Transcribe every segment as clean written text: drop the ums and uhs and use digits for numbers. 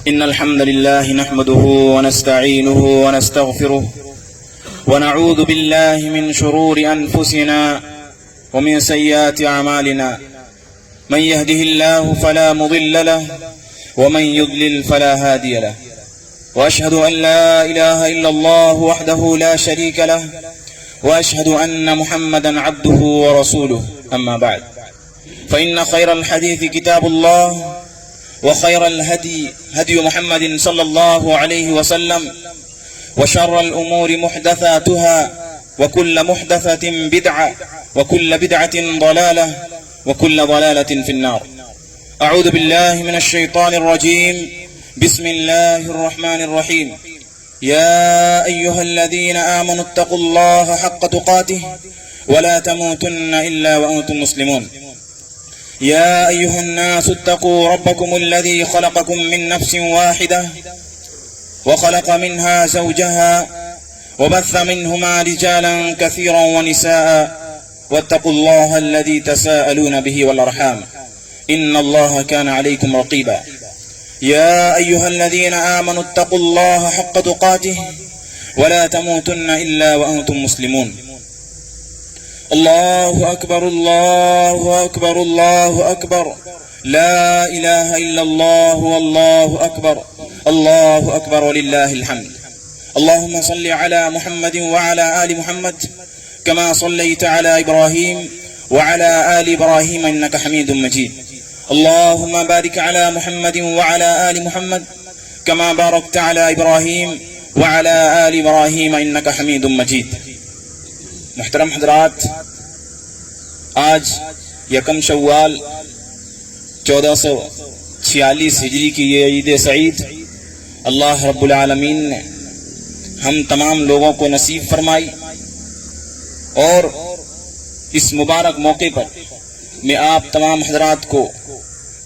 إن الحمد لله نحمده ونستعينه ونستغفره ونعوذ بالله من شرور أنفسنا ومن سيئات أعمالنا من يهده الله فلا مضل له ومن يضلل فلا هادي له وأشهد أن لا إله إلا الله وحده لا شريك له وأشهد أن محمدا عبده ورسوله أما بعد فإن خير الحديث كتاب الله وخير الهدي هدي محمد صلى الله عليه وسلم وشر الأمور محدثاتها وكل محدثة بدعة وكل بدعة ضلالة وكل ضلالة في النار. أعوذ بالله من الشيطان الرجيم. بسم الله الرحمن الرحيم. يا أيها الذين آمنوا اتقوا الله حق تقاته ولا تموتن إلا وأنتم مسلمون. يا أيها الناس اتقوا ربكم الذي خلقكم من نفس واحدة وخلق منها زوجها وبث منهما رجالا كثيرا ونساء واتقوا الله الذي تساءلون به والأرحام إن الله كان عليكم رقيبا. يا أيها الذين آمنوا اتقوا الله حق تقاته ولا تموتن إلا وأنتم مسلمون. الله أكبر الله أكبر الله أكبر لا إله إلا الله والله أكبر الله أكبر ولله الحمد. اللهم صل على محمد وعلى آل محمد كما صليت على إبراهيم وعلى آل إبراهيم إنك حميد مجيد. اللهم بارك على محمد وعلى آل محمد كما باركت على إبراهيم وعلى آل إبراهيم إنك حميد مجيد. محترم حضرات، آج یکم شوال 1446 ہجری کی یہ عید سعید اللہ رب العالمین نے ہم تمام لوگوں کو نصیب فرمائی، اور اس مبارک موقع پر میں آپ تمام حضرات کو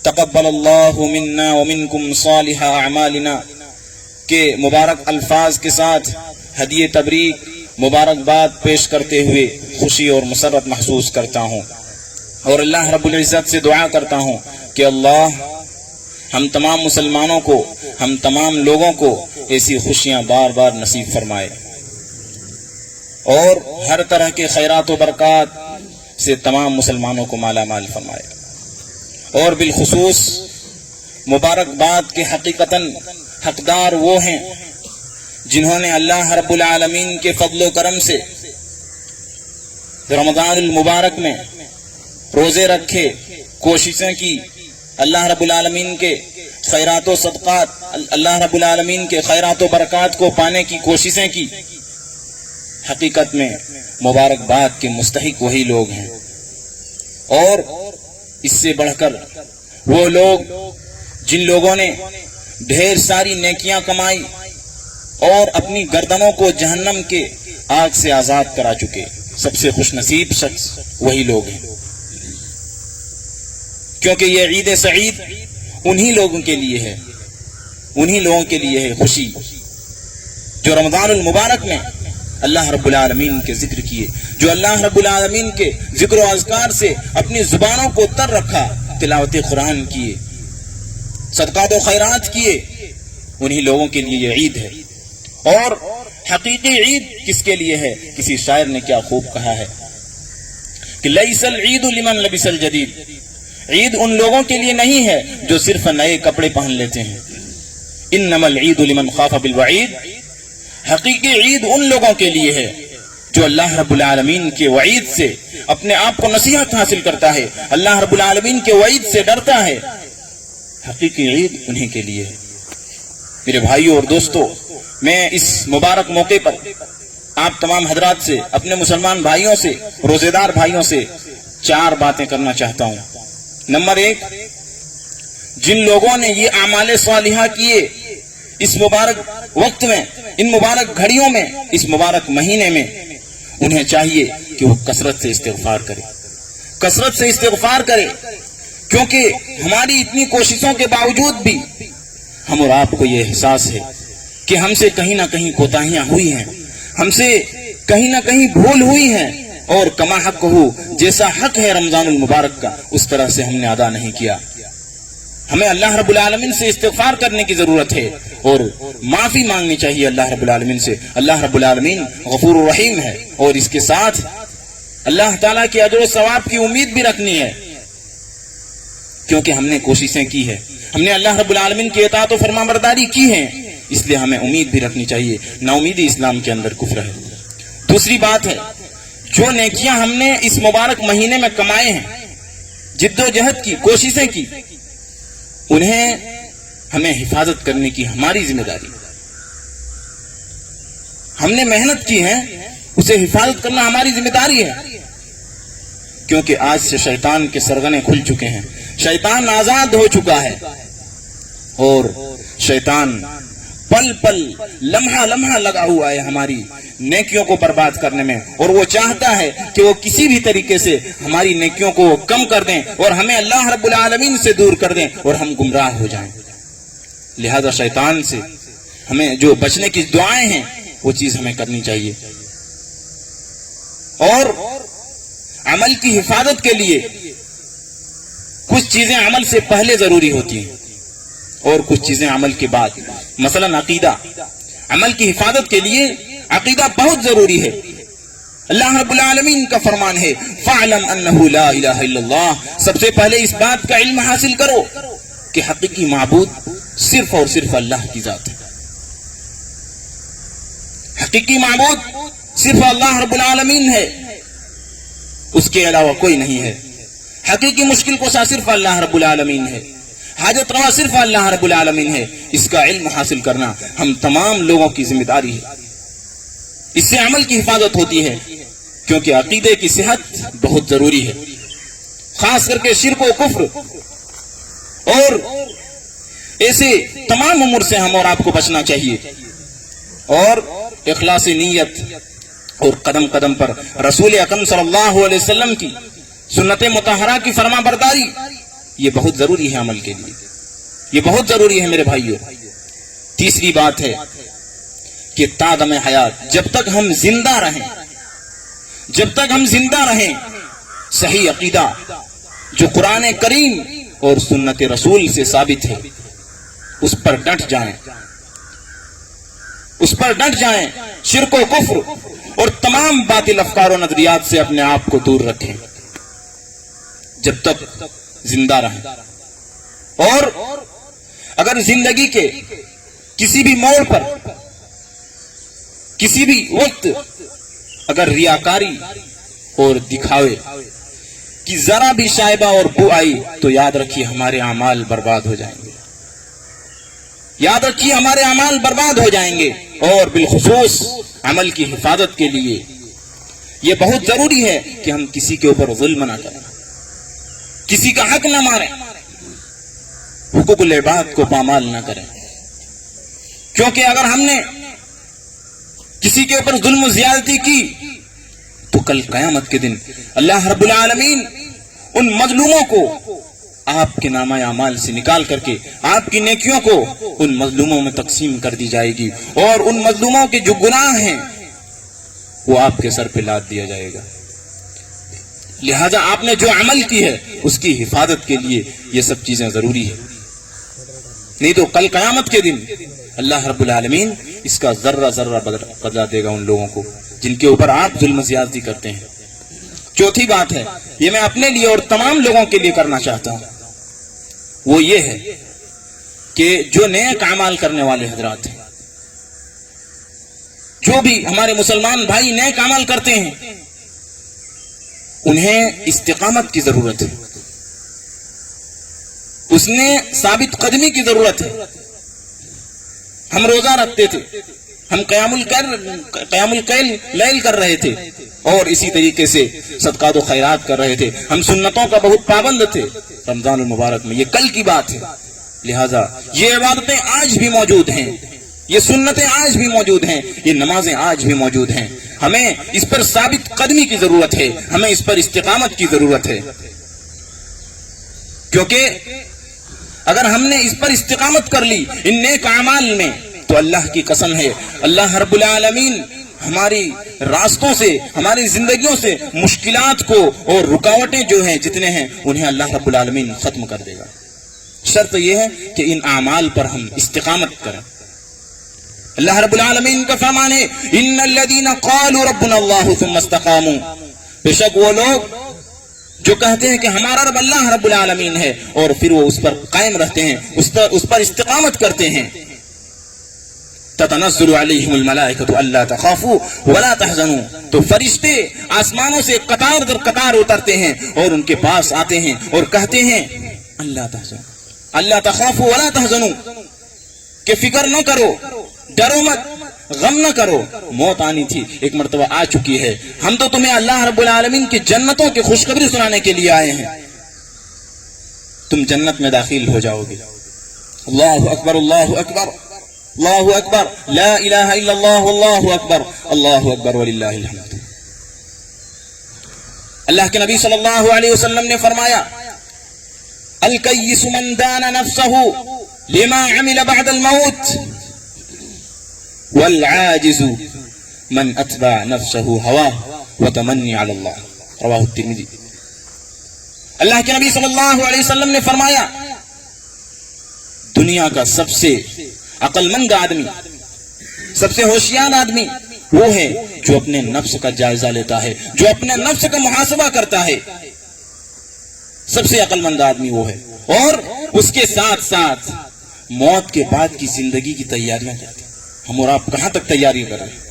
تقبل اللہ منا ومنکم صالح اعمالنا کے مبارک الفاظ کے ساتھ ہدیہ تبریک مبارکباد پیش کرتے ہوئے خوشی اور مسرت محسوس کرتا ہوں، اور اللہ رب العزت سے دعا کرتا ہوں کہ اللہ ہم تمام مسلمانوں کو، ہم تمام لوگوں کو ایسی خوشیاں بار بار نصیب فرمائے، اور ہر طرح کے خیرات و برکات سے تمام مسلمانوں کو مالا مال فرمائے، اور بالخصوص مبارکباد کے حقیقتاً حقدار وہ ہیں جنہوں نے اللہ رب العالمین کے فضل و کرم سے رمضان المبارک میں روزے رکھے، کوششیں کی، اللہ رب العالمین کے خیرات و صدقات، اللہ رب العالمین کے خیرات و برکات کو پانے کی کوششیں کی۔ حقیقت میں مبارکباد کے مستحق وہی لوگ ہیں، اور اس سے بڑھ کر وہ لوگ جن لوگوں نے ڈھیر ساری نیکیاں کمائی اور اپنی گردنوں کو جہنم کے آگ سے آزاد کرا چکے، سب سے خوش نصیب شخص وہی لوگ ہیں، کیونکہ یہ عید سعید انہی لوگوں کے لیے ہے، انہی لوگوں کے لیے ہے خوشی جو رمضان المبارک میں اللہ رب العالمین کے ذکر کیے، جو اللہ رب العالمین کے ذکر و اذکار سے اپنی زبانوں کو تر رکھا، تلاوت قرآن کیے، صدقات و خیرات کیے، انہی لوگوں کے لیے یہ عید ہے۔ اور حقیقی عید کس کے لیے ہے؟ کسی شاعر نے کیا خوب کہا ہے کہ لیس العید لمن لبس الجدید، عید ان لوگوں کے لیے نہیں ہے جو صرف نئے کپڑے پہن لیتے ہیں، انما العید لمن خاف بالوعید، حقیقی عید ان لوگوں کے لیے ہے جو اللہ رب العالمین کے وعید سے اپنے آپ کو نصیحت حاصل کرتا ہے، اللہ رب العالمین کے وعید سے ڈرتا ہے، حقیقی عید انہی کے لیے ہے۔ میرے بھائیوں اور دوستو، میں اس مبارک موقع پر آپ تمام حضرات سے، اپنے مسلمان بھائیوں سے، روزے دار بھائیوں سے 4 باتیں کرنا چاہتا ہوں۔ نمبر 1، جن لوگوں نے یہ اعمال صالحہ کیے اس مبارک وقت میں، ان مبارک گھڑیوں میں، اس مبارک مہینے میں، انہیں چاہیے کہ وہ کثرت سے استغفار کرے، کثرت سے استغفار کرے، کیونکہ ہماری اتنی کوششوں کے باوجود بھی ہم اور آپ کو یہ احساس ہے کہ ہم سے کہیں نہ کہیں کوتاہیاں ہوئی ہیں، ہم سے کہیں نہ کہیں بھول ہوئی ہیں، اور کما حق ہو، جیسا حق ہے رمضان المبارک کا اس طرح سے ہم نے ادا نہیں کیا۔ ہمیں اللہ رب العالمین سے استغفار کرنے کی ضرورت ہے اور معافی مانگنی چاہیے اللہ رب العالمین سے. اللہ رب العالمین غفور الرحیم ہے اور اس کے ساتھ اللہ تعالیٰ کے اجر و ثواب کی امید بھی رکھنی ہے, کیونکہ ہم نے کوششیں کی ہے, ہم نے اللہ رب العالمین کی اطاعت و فرما برداری کی ہے, اس لیے ہمیں امید بھی رکھنی چاہیے. نا امیدی اسلام کے اندر کفر ہے. دوسری بات ہے, جو نیکیاں ہم نے اس مبارک مہینے میں کمائے ہیں, جد و جہد کی, کوششیں کی, انہیں ہمیں حفاظت کرنے کی ہماری ذمہ داری. ہم نے محنت کی ہے, اسے حفاظت کرنا ہماری ذمہ داری ہے, کیونکہ آج سے شیطان کے سرغنے کھل چکے ہیں, شیطان آزاد ہو چکا ہے اور شیطان پل پل لمحہ لمحہ لگا ہوا ہے ہماری نیکیوں کو برباد کرنے میں, اور وہ چاہتا ہے کہ وہ کسی بھی طریقے سے ہماری نیکیوں کو کم کر دیں اور ہمیں اللہ رب العالمین سے دور کر دیں اور ہم گمراہ ہو جائیں. لہذا شیطان سے ہمیں جو بچنے کی دعائیں ہیں وہ چیز ہمیں کرنی چاہیے. اور عمل کی حفاظت کے لیے کچھ چیزیں عمل سے پہلے ضروری ہوتی ہیں اور کچھ چیزیں عمل کے بعد. مثلا عقیدہ, عمل کی حفاظت کے لیے عقیدہ بہت ضروری ہے. اللہ رب العالمین کا فرمان ہے فَاعْلَمْ أَنَّهُ لَا إِلَهَ إِلَّا اللَّهُ, سب سے پہلے اس بات کا علم حاصل کرو کہ حقیقی معبود صرف اور صرف اللہ کی ذات ہے. حقیقی معبود صرف اللہ رب العالمین ہے, اس کے علاوہ کوئی نہیں ہے. حقیقی مشکل کشا صرف اللہ رب العالمین ہے, حاجت روا صرف اللہ رب العالمین ہے. اس کا علم حاصل کرنا ہم تمام لوگوں کی ذمہ داری ہے. اس سے عمل کی حفاظت ہوتی ہے, کیونکہ عقیدے کی صحت بہت ضروری ہے, خاص کر کے شرک و کفر اور ایسے تمام امور سے ہم اور آپ کو بچنا چاہیے. اور اخلاص نیت اور قدم قدم پر رسول اکرم صلی اللہ علیہ وسلم کی سنت مطہرہ کی فرما برداری, یہ بہت ضروری ہے عمل کے لیے, یہ بہت ضروری ہے میرے بھائیوں. تیسری بات ہے کہ تا دم حیات, جب تک ہم زندہ رہیں, جب تک ہم زندہ رہیں, صحیح عقیدہ جو قرآن کریم اور سنت رسول سے ثابت ہے اس پر ڈٹ جائیں, اس پر ڈٹ جائیں. شرک و کفر اور تمام باطل افکار و نظریات سے اپنے آپ کو دور رکھیں جب تک زندہ رہیں. اور اگر زندگی کے کسی بھی موڑ پر, کسی بھی وقت اگر ریاکاری اور دکھاوے کی ذرا بھی شائبہ اور بو آئی تو یاد رکھیے ہمارے اعمال برباد ہو جائیں گے, یاد رکھیے ہمارے اعمال برباد ہو جائیں گے. اور بالخصوص عمل کی حفاظت کے لیے یہ بہت ضروری ہے کہ ہم کسی کے اوپر ظلم نہ کریں, کسی کا حق نہ ماریں, حقوق العباد کو پامال نہ کریں. کیونکہ اگر ہم نے کسی کے اوپر ظلم و زیادتی کی تو کل قیامت کے دن اللہ رب العالمین ان مظلوموں کو آپ کے نامہ اعمال سے نکال کر کے آپ کی نیکیوں کو ان مظلوموں میں تقسیم کر دی جائے گی, اور ان مظلوموں کے جو گناہ ہیں وہ آپ کے سر پہ لاد دیا جائے گا. لہذا آپ نے جو عمل کی ہے اس کی حفاظت کے لیے یہ سب چیزیں ضروری ہے, نہیں تو کل قیامت کے دن اللہ رب العالمین اس کا ذرہ ذرہ بدلہ دے گا ان لوگوں کو جن کے اوپر آپ ظلم زیادتی کرتے ہیں. چوتھی بات ہے, یہ میں اپنے لیے اور تمام لوگوں کے لیے کرنا چاہتا ہوں, وہ یہ ہے کہ جو نیک اعمال کرنے والے حضرات ہیں, جو بھی ہمارے مسلمان بھائی نیک اعمال کرتے ہیں, انہیں استقامت کی ضرورت ہے, اس نے ثابت قدمی کی ضرورت ہے. ہم روزہ رکھتے تھے, ہم قیام اللیل کر رہے تھے, اور اسی طریقے سے صدقات و خیرات کر رہے تھے, ہم سنتوں کا بہت پابند تھے رمضان المبارک میں. یہ کل کی بات ہے, لہذا یہ عبادتیں آج بھی موجود ہیں, یہ سنتیں آج بھی موجود ہیں, یہ نمازیں آج بھی موجود ہیں. ہمیں اس پر ثابت قدمی کی ضرورت ہے, ہمیں اس پر استقامت کی ضرورت ہے, کیونکہ اگر ہم نے اس پر استقامت کر لی ان نیک اعمال میں تو اللہ کی قسم ہے اللہ رب العالمین ہماری راستوں سے, ہماری زندگیوں سے مشکلات کو اور رکاوٹیں جو ہیں جتنے ہیں انہیں اللہ رب العالمین ختم کر دے گا. شرط یہ ہے کہ ان اعمال پر ہم استقامت کریں. اللہ رب العالمین کا فرمان ہے ان الذین قالوا ربنا اللہ ثم استقاموا، بے شک وہ لوگ جو کہتے ہیں کہ ہمارا رب اللہ رب العالمین ہے اور پھر وہ اس پر قائم رہتے ہیں، اس پر استقامت کرتے ہیں. تتنزل علیہم الملائکۃ الا تخافوا ولا تحزنوا، تو فرشتے آسمانوں سے قطار در قطار اترتے ہیں اور ان کے پاس آتے ہیں اور کہتے ہیں اللہ تحزنوا، اللہ تخافوا ولا تحزنوا، کہ فکر نہ کرو، ڈرو مت، غم نہ کرو. موت آنی تھی، ایک مرتبہ آ چکی ہے، ہم تو تمہیں اللہ رب العالمین کی جنتوں کی خوشخبری سنانے کے لیے آئے ہیں، تم جنت میں داخل ہو جاؤ گے. اللہ اکبر اللہ اکبر اللہ اکبر لا الہ الا اللہ اللہ اکبر اللہ اکبر وللہ الحمد. اللہ کے نبی صلی اللہ علیہ وسلم نے فرمایا الکیس من دان نفسہ لما عمل بعد الموت والعاجز من اتبع نفسه هواه وتمنی علی اللہ، رواہ الترمذی. اللہ کے نبی صلی اللہ علیہ وسلم نے فرمایا دنیا کا سب سے عقل مند آدمی، سب سے ہوشیار آدمی وہ ہے جو اپنے نفس کا جائزہ لیتا ہے، جو اپنے نفس کا محاسبہ کرتا ہے. سب سے عقل مند آدمی وہ ہے، اور اس کے ساتھ ساتھ موت کے بعد کی زندگی کی تیاریاں کرتے ہیں. ہم اور آپ کہاں تک تیاری کر رہے ہیں؟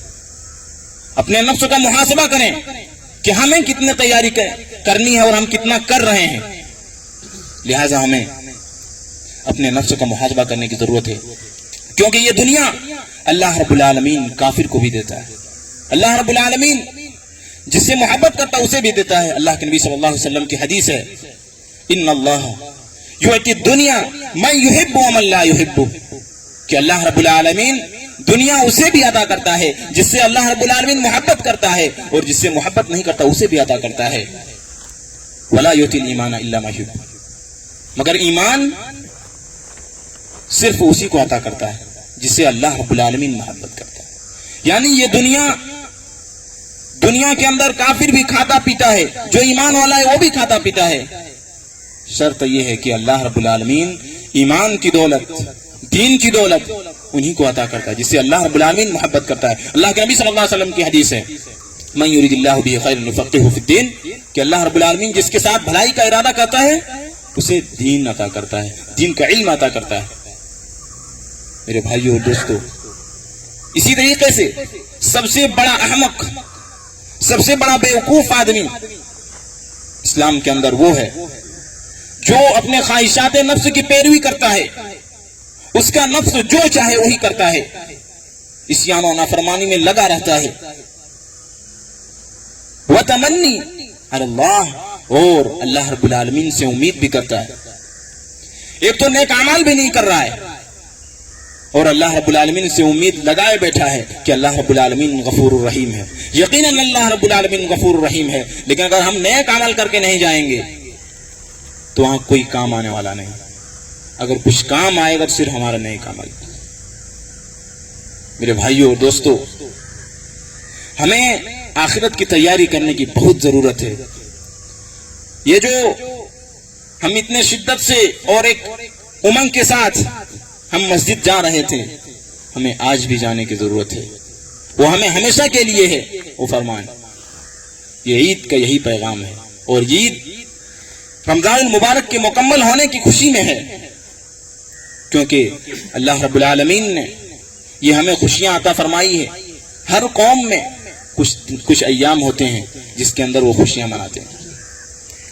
اپنے نفس کا محاسبہ کریں کہ ہمیں کتنے تیاری کرنی ہے اور ہم کتنا کر رہے ہیں. لہذا ہمیں اپنے نفس کا محاسبہ کرنے کی ضرورت ہے، کیونکہ یہ دنیا اللہ رب العالمین کافر کو بھی دیتا ہے. اللہ رب العالمین جس سے محبت کرتا ہے اسے بھی دیتا ہے. اللہ کے نبی صلی اللہ علیہ وسلم کی حدیث ہے ان اللہ یعطی الدنیا من یحب ومن لا یحب، کہ اللہ رب العالمین دنیا اسے بھی عطا کرتا ہے جس سے اللہ رب العالمین محبت کرتا ہے، اور جس سے محبت نہیں کرتا اسے بھی عطا کرتا ہے. ولا یؤتی الایمان الا ما یحب، مگر ایمان صرف اسی کو عطا کرتا ہے جس سے اللہ رب العالمین محبت کرتا ہے. یعنی یہ دنیا کے اندر کافر بھی کھاتا پیتا ہے، جو ایمان والا ہے وہ بھی کھاتا پیتا ہے. شرط یہ ہے کہ اللہ رب العالمین ایمان کی دولت، دین کی دولت انہی کو عطا کرتا ہے جس سے اللہ رب العالمین محبت کرتا ہے. اللہ کے نبی صلی اللہ علیہ وسلم کی حدیث ہے من یرید اللہ بہ خیرا یفقہہ فی الدین، کہ اللہ رب العالمین جس کے ساتھ بھلائی کا ارادہ کرتا ہے اسے دین عطا کرتا ہے، دین کا علم عطا کرتا ہے. میرے بھائیوں اور دوستو، اسی طریقے سے سب سے بڑا احمق، سب سے بڑا بیوقوف آدمی اسلام کے اندر وہ ہے جو اپنے خواہشات نفس کی پیروی کرتا ہے. اس کا نفس جو چاہے وہی کرتا ہے، عصیان و نافرمانی میں لگا رہتا ہے. وتمنی علی اللہ، اور اللہ رب العالمین سے امید بھی کرتا ہے. ایک تو نیک اعمال بھی نہیں کر رہا ہے اور اللہ رب العالمین سے امید لگائے بیٹھا ہے کہ اللہ رب العالمین غفور الرحیم ہے. یقیناً اللہ رب العالمین غفور الرحیم ہے، لیکن اگر ہم نیک عمل کر کے نہیں جائیں گے تو وہاں کوئی کام آنے والا نہیں. اگر کچھ کام آئے گا تو صرف ہمارا نیک عمل. میرے بھائیوں اور دوستو، ہمیں آخرت کی تیاری کرنے کی بہت ضرورت ہے. یہ جو ہم اتنے شدت سے اور ایک امنگ کے ساتھ ہم مسجد جا رہے تھے، ہمیں آج بھی جانے کی ضرورت ہے. وہ ہمیں ہمیشہ کے لیے ہے. وہ فرمان یہ عید کا یہی پیغام ہے، اور عید رمضان المبارک کے مکمل ہونے کی خوشی میں ہے، کیونکہ اللہ رب العالمین نے یہ ہمیں خوشیاں عطا فرمائی ہے. ہر قوم میں کچھ ایام ہوتے ہیں جس کے اندر وہ خوشیاں مناتے ہیں،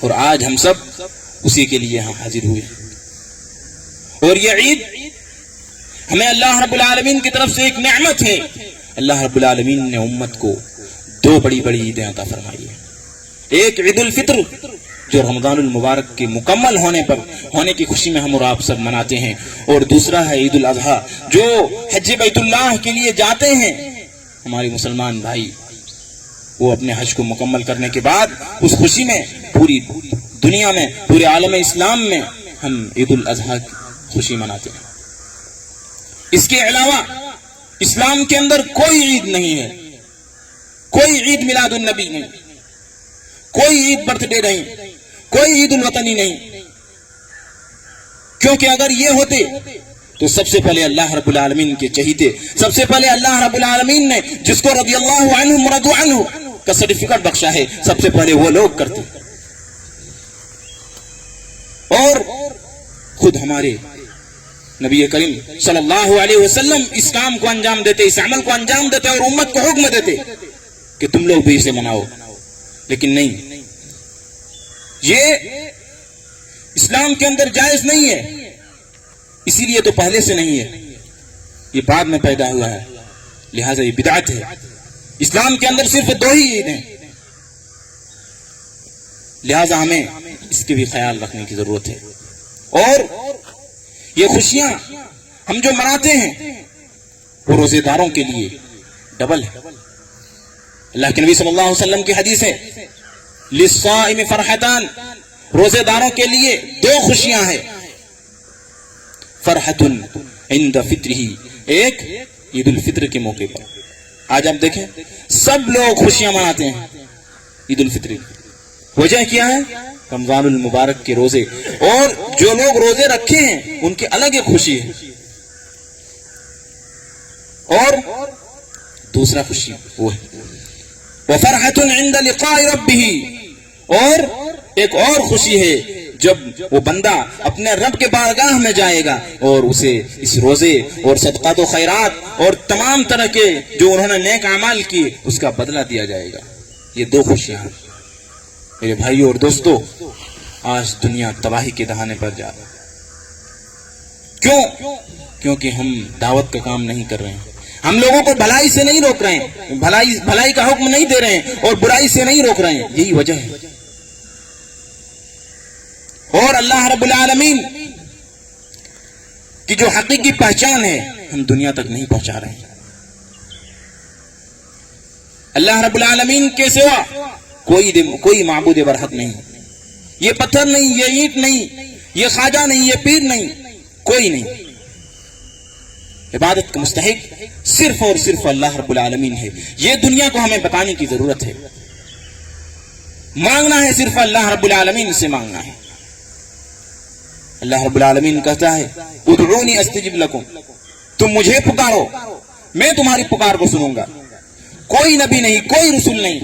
اور آج ہم سب اسی کے لیے ہم حاضر ہوئے. اور یہ عید ہمیں اللہ رب العالمین کی طرف سے ایک نعمت ہے. اللہ رب العالمین نے امت کو دو بڑی بڑی عیدیں عطا فرمائی ہیں. ایک عید الفطر جو رمضان المبارک کے مکمل ہونے کی خوشی میں ہم اور آپ سب مناتے ہیں، اور دوسرا ہے عید الاضحیٰ جو حج بیت اللہ کے لیے جاتے ہیں ہمارے مسلمان بھائی. وہ اپنے حج کو مکمل کرنے کے بعد اس خوشی میں پوری دنیا میں، پورے عالم اسلام میں ہم عید الاضحیٰ کی خوشی مناتے ہیں. اس کے علاوہ اسلام کے اندر کوئی عید نہیں ہے، کوئی عید میلاد النبی نہیں، کوئی عید برتھ ڈے نہیں، کوئی عید الوطنی نہیں. کیونکہ اگر یہ ہوتے تو سب سے پہلے اللہ رب العالمین کے چہیتے، سب سے پہلے اللہ رب العالمین نے جس کو رضی اللہ عنہم ورضوا عنہ کا سرٹیفکیٹ بخشا ہے، سب سے پہلے وہ لوگ کرتے. اور خود ہمارے نبی کریم صلی اللہ علیہ وسلم اس کام کو انجام دیتے، اس عمل کو انجام دیتے اور امت کو حکم دیتے کہ تم لوگ بھی اسے مناؤ. لیکن نہیں، یہ اسلام کے اندر جائز نہیں ہے، اسی لیے تو پہلے سے نہیں ہے، یہ بعد میں پیدا ہوا ہے، لہذا یہ بدعت ہے. اسلام کے اندر صرف 2 ہی عید ہیں، لہذا ہمیں اس کے بھی خیال رکھنے کی ضرورت ہے. اور یہ خوشیاں ہم جو مناتے ہیں وہ روزے داروں کے لیے ڈبل ہے. اللہ کے نبی صلی اللہ علیہ وسلم کی حدیث ہے، للصائم فرحتان، روزے داروں کے لیے 2 خوشیاں ہیں. فرحت عند فطرہ، ایک عید الفطر کے موقع پر. آج آپ دیکھیں سب لوگ خوشیاں مناتے ہیں عید الفطر. وجہ کیا ہے؟ رمضان المبارک کے روزے، اور جو لوگ روزے رکھے ہیں ان کی الگ ایک خوشی ہے. اور دوسرا خوشی وہ ہے وفرحت عند لقاء ربہ، اور ایک اور خوشی ہے جب وہ بندہ اپنے رب کے بارگاہ میں جائے گا اور اسے اس روزے اور صدقات و خیرات اور تمام طرح کے جو انہوں نے نیک اعمال کیے اس کا بدلہ دیا جائے گا. یہ 2 خوشیاں ہیں میرے بھائیوں اور دوستو. آج دنیا تباہی کے دہانے پر جا رہا ہے. کیوں؟ کیونکہ ہم دعوت کا کام نہیں کر رہے ہیں، ہم لوگوں کو بھلائی سے نہیں روک رہے ہیں، بھلائی کا حکم نہیں دے رہے ہیں اور برائی سے نہیں روک رہے ہیں. یہی وجہ ہے. اور اللہ رب العالمین کی جو حقیقی پہچان ہے ہم دنیا تک نہیں پہنچا رہے ہیں. اللہ رب العالمین کے سوا کوئی معبود برحق نہیں. یہ پتھر نہیں، یہ اینٹ نہیں، یہ خواجہ نہیں، یہ پیر نہیں، کوئی نہیں. عبادت کا مستحق صرف اور صرف اللہ رب العالمین ہے. یہ دنیا کو ہمیں بتانے کی ضرورت ہے. مانگنا ہے صرف اللہ رب العالمین سے مانگنا ہے. اللہ رب العالمین کہتا ہے ادعونی استجب لکم، تم مجھے پکارو میں تمہاری پکار کو سنوں گا. کوئی نبی نہیں، کوئی رسول نہیں،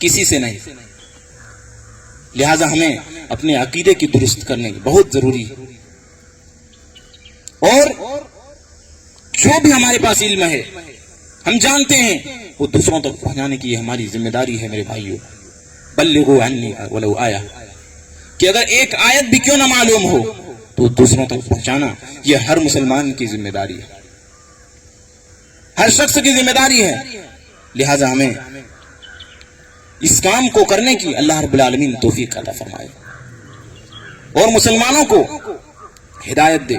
کسی سے نہیں. لہذا ہمیں اپنے عقیدے کی درست کرنے کی بہت ضروری ہے. اور جو بھی ہمارے پاس علم ہے ہم جانتے ہیں وہ دوسروں تک پہنچانے کی ہماری ذمہ داری ہے میرے بھائیوں. بلغوا عنی ولو آیہ، کہ اگر ایک آیت بھی کیوں نہ معلوم ہو تو دوسروں تک پہنچانا یہ ہر مسلمان کی ذمہ داری ہے، ہر شخص کی ذمہ داری ہے. لہذا ہمیں اس کام کو کرنے کی اللہ رب العالمین توفیق عطا فرمائے اور مسلمانوں کو ہدایت دے.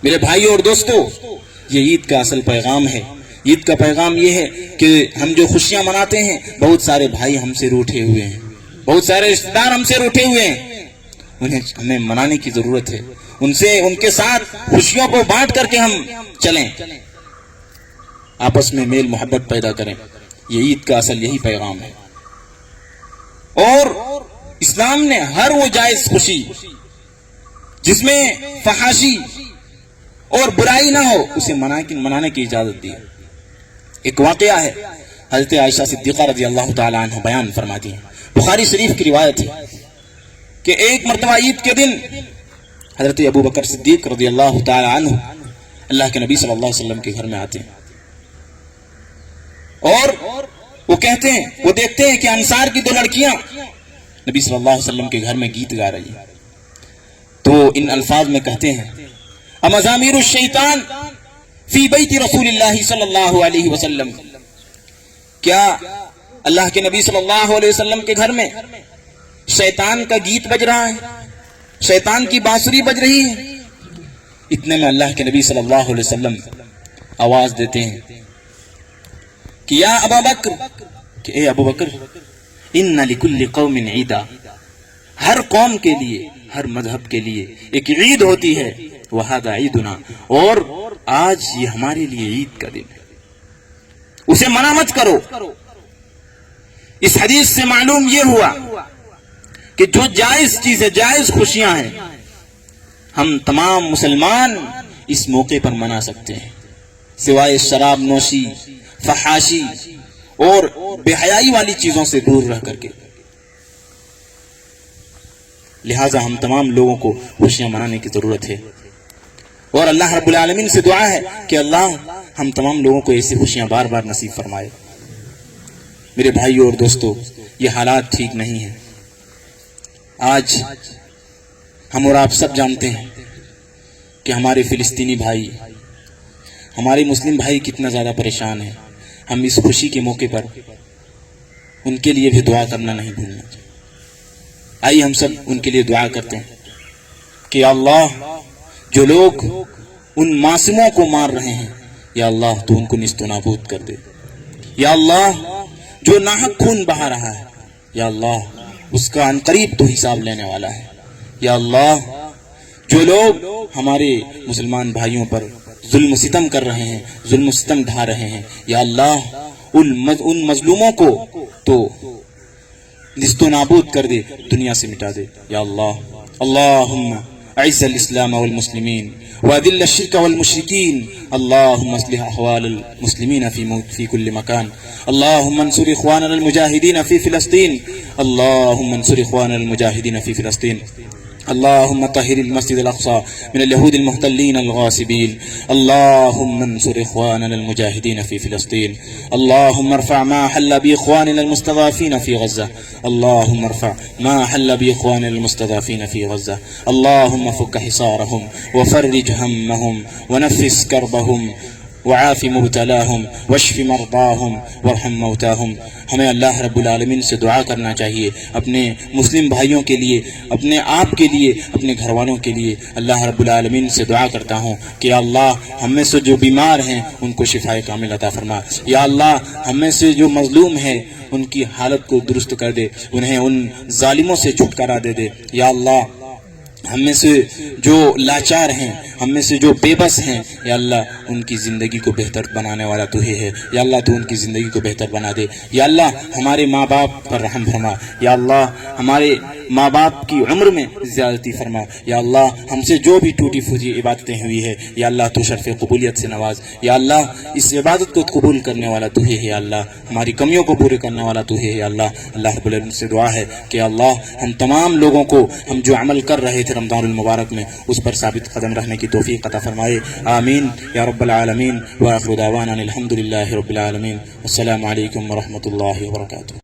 میرے بھائیوں اور دوستو، یہ عید کا اصل پیغام ہے. عید کا پیغام یہ ہے کہ ہم جو خوشیاں مناتے ہیں بہت سارے بھائی ہم سے روٹھے ہوئے ہیں، بہت سارے رشتہ دار ہم سے روٹھے ہوئے ہیں. انہیں ہمیں منانے کی ضرورت ہے. ان کے ساتھ خوشیوں کو بانٹ کر کے ہم چلیں، آپس میں میل محبت پیدا کریں. یہ عید کا اصل یہی پیغام ہے. اور اسلام نے ہر وہ جائز خوشی جس میں فحاشی اور برائی نہ ہو اسے منانے کی اجازت دی. ایک واقعہ ہے، حضرت عائشہ صدیقہ رضی اللہ تعالی عنہ بیان فرماتی ہیں، بخاری شریف کی روایت ہے کہ ایک مرتبہ عید کے دن حضرت ابو بکر صدیق رضی اللہ تعالی عنہ اللہ کے نبی صلی اللہ علیہ وسلم کے گھر میں آتے ہیں اور وہ کہتے ہیں، وہ دیکھتے ہیں کہ انصار کی 2 لڑکیاں نبی صلی اللہ علیہ وسلم کے گھر میں گیت گا رہی ہیں. تو ان الفاظ میں کہتے ہیں امزامیر الشیطان فی بیت رسول اللہ صلی اللہ علیہ وسلم، کیا اللہ کے نبی صلی اللہ علیہ وسلم کے گھر میں شیطان کا گیت بج رہا ہے، شیطان کی بانسری بج رہی ہے؟ اتنے میں اللہ کے نبی صلی اللہ علیہ وسلم آواز دیتے ہیں کہ یا ابا بکر، کہ اے ابو بکر، ان لکل قوم عیدا، ہر قوم کے لیے، ہر مذہب کے لیے ایک عید ہوتی ہے، وہذا عیدنا، اور آج یہ ہمارے لیے عید کا دن ہے، اسے منع مت کرو. اس حدیث سے معلوم یہ ہوا کہ جو جائز چیزیں، جائز خوشیاں ہیں ہم تمام مسلمان اس موقع پر منا سکتے ہیں، سوائے شراب نوشی، فحاشی اور بے حیائی والی چیزوں سے دور رہ کر کے۔ لہٰذا ہم تمام لوگوں کو خوشیاں منانے کی ضرورت ہے، اور اللہ رب العالمین سے دعا ہے کہ اللہ ہم تمام لوگوں کو ایسی خوشیاں بار بار نصیب فرمائے۔ میرے بھائیوں اور دوستو، یہ حالات ٹھیک نہیں ہیں۔ آج ہم اور آپ سب جانتے ہیں کہ ہمارے فلسطینی بھائی، ہمارے مسلم بھائی کتنا زیادہ پریشان ہیں۔ ہم اس خوشی کے موقع پر ان کے لیے بھی دعا کرنا نہیں بھولنا چاہیے۔ آئیے ہم سب ان کے لیے دعا کرتے ہیں کہ اللہ، جو لوگ ان معصوموں کو مار رہے ہیں، یا اللہ تو ان کو نیست و نابود کر دے۔ یا اللہ، جو ناحق خون بہا رہا ہے، یا اللہ اس کا عنقریب تو حساب لینے والا ہے۔ یا اللہ، جو لوگ ہمارے مسلمان بھائیوں پر ظلم و ستم کر رہے ہیں، ظلم و ستم ڈھا رہے ہیں، یا اللہ ان مظلوموں کو تو نیست و نابود کر دے، دنیا سے مٹا دے۔ یا اللہ، اللہم اعز الاسلام والمسلمین واذل الشرک والمشرکین، اللہم اصلح احوال المسلمین فی کل مکان، اللہم انصر اخواننا المجاہدین فی فلسطین، اللہم انصر اخواننا المجاہدین فی فلسطین، اللهم طهر المسجد الأقصى من اليهود المحتلين الغاصبين، اللهم انصر إخواننا المجاهدين في فلسطين، اللهم ارفع ما حل بإخواننا المستضعفين في غزة، اللهم ارفع ما حل بإخواننا المستضعفين في غزة، اللهم فك حصارهم وفرج همهم ونفس كربهم وعاف مبتلاهم واشف مرضاهم وارحم موتاهم۔ ہمیں اللہ رب العالمین سے دعا کرنا چاہیے اپنے مسلم بھائیوں کے لیے، اپنے آپ کے لیے، اپنے گھر والوں کے لیے۔ اللہ رب العالمین سے دعا کرتا ہوں کہ اللہ ہم میں سے جو بیمار ہیں ان کو شفائے کامل عطا فرما، یا اللہ ہم میں سے جو مظلوم ہیں ان کی حالت کو درست کر دے، انہیں ان ظالموں سے چھٹکارا دے دے۔ یا اللہ ہم میں سے جو لاچار ہیں، ہم میں سے جو بے بس ہیں، یا اللہ ان کی زندگی کو بہتر بنانے والا تو ہی ہے، یا اللہ تو ان کی زندگی کو بہتر بنا دے۔ یا اللہ ہمارے ماں باپ پر رحم فرما، یا اللہ ہمارے ماں باپ کی عمر میں زیادتی فرما، یا اللہ ہم سے جو بھی ٹوٹی پھوٹی عبادتیں ہوئی ہے، یا اللہ تو شرف قبولیت سے نواز، یا اللہ اس عبادت کو قبول کرنے والا تو ہی ہے، یا اللہ ہماری کمیوں کو پورے کرنے والا تو ہی ہے۔ یا اللہ اللہ رب العالمین سے دعا ہے کہ اللہ ہم تمام لوگوں کو ہم جو عمل کر رہے تھے رمضان المبارک میں اس پر ثابت قدم رہنے کی توفیق عطا فرمائے، آمین یا رب العالمین۔ وآخر دعوانا الحمد للہ رب العالمین، السلام علیکم ورحمۃ اللہ وبرکاتہ۔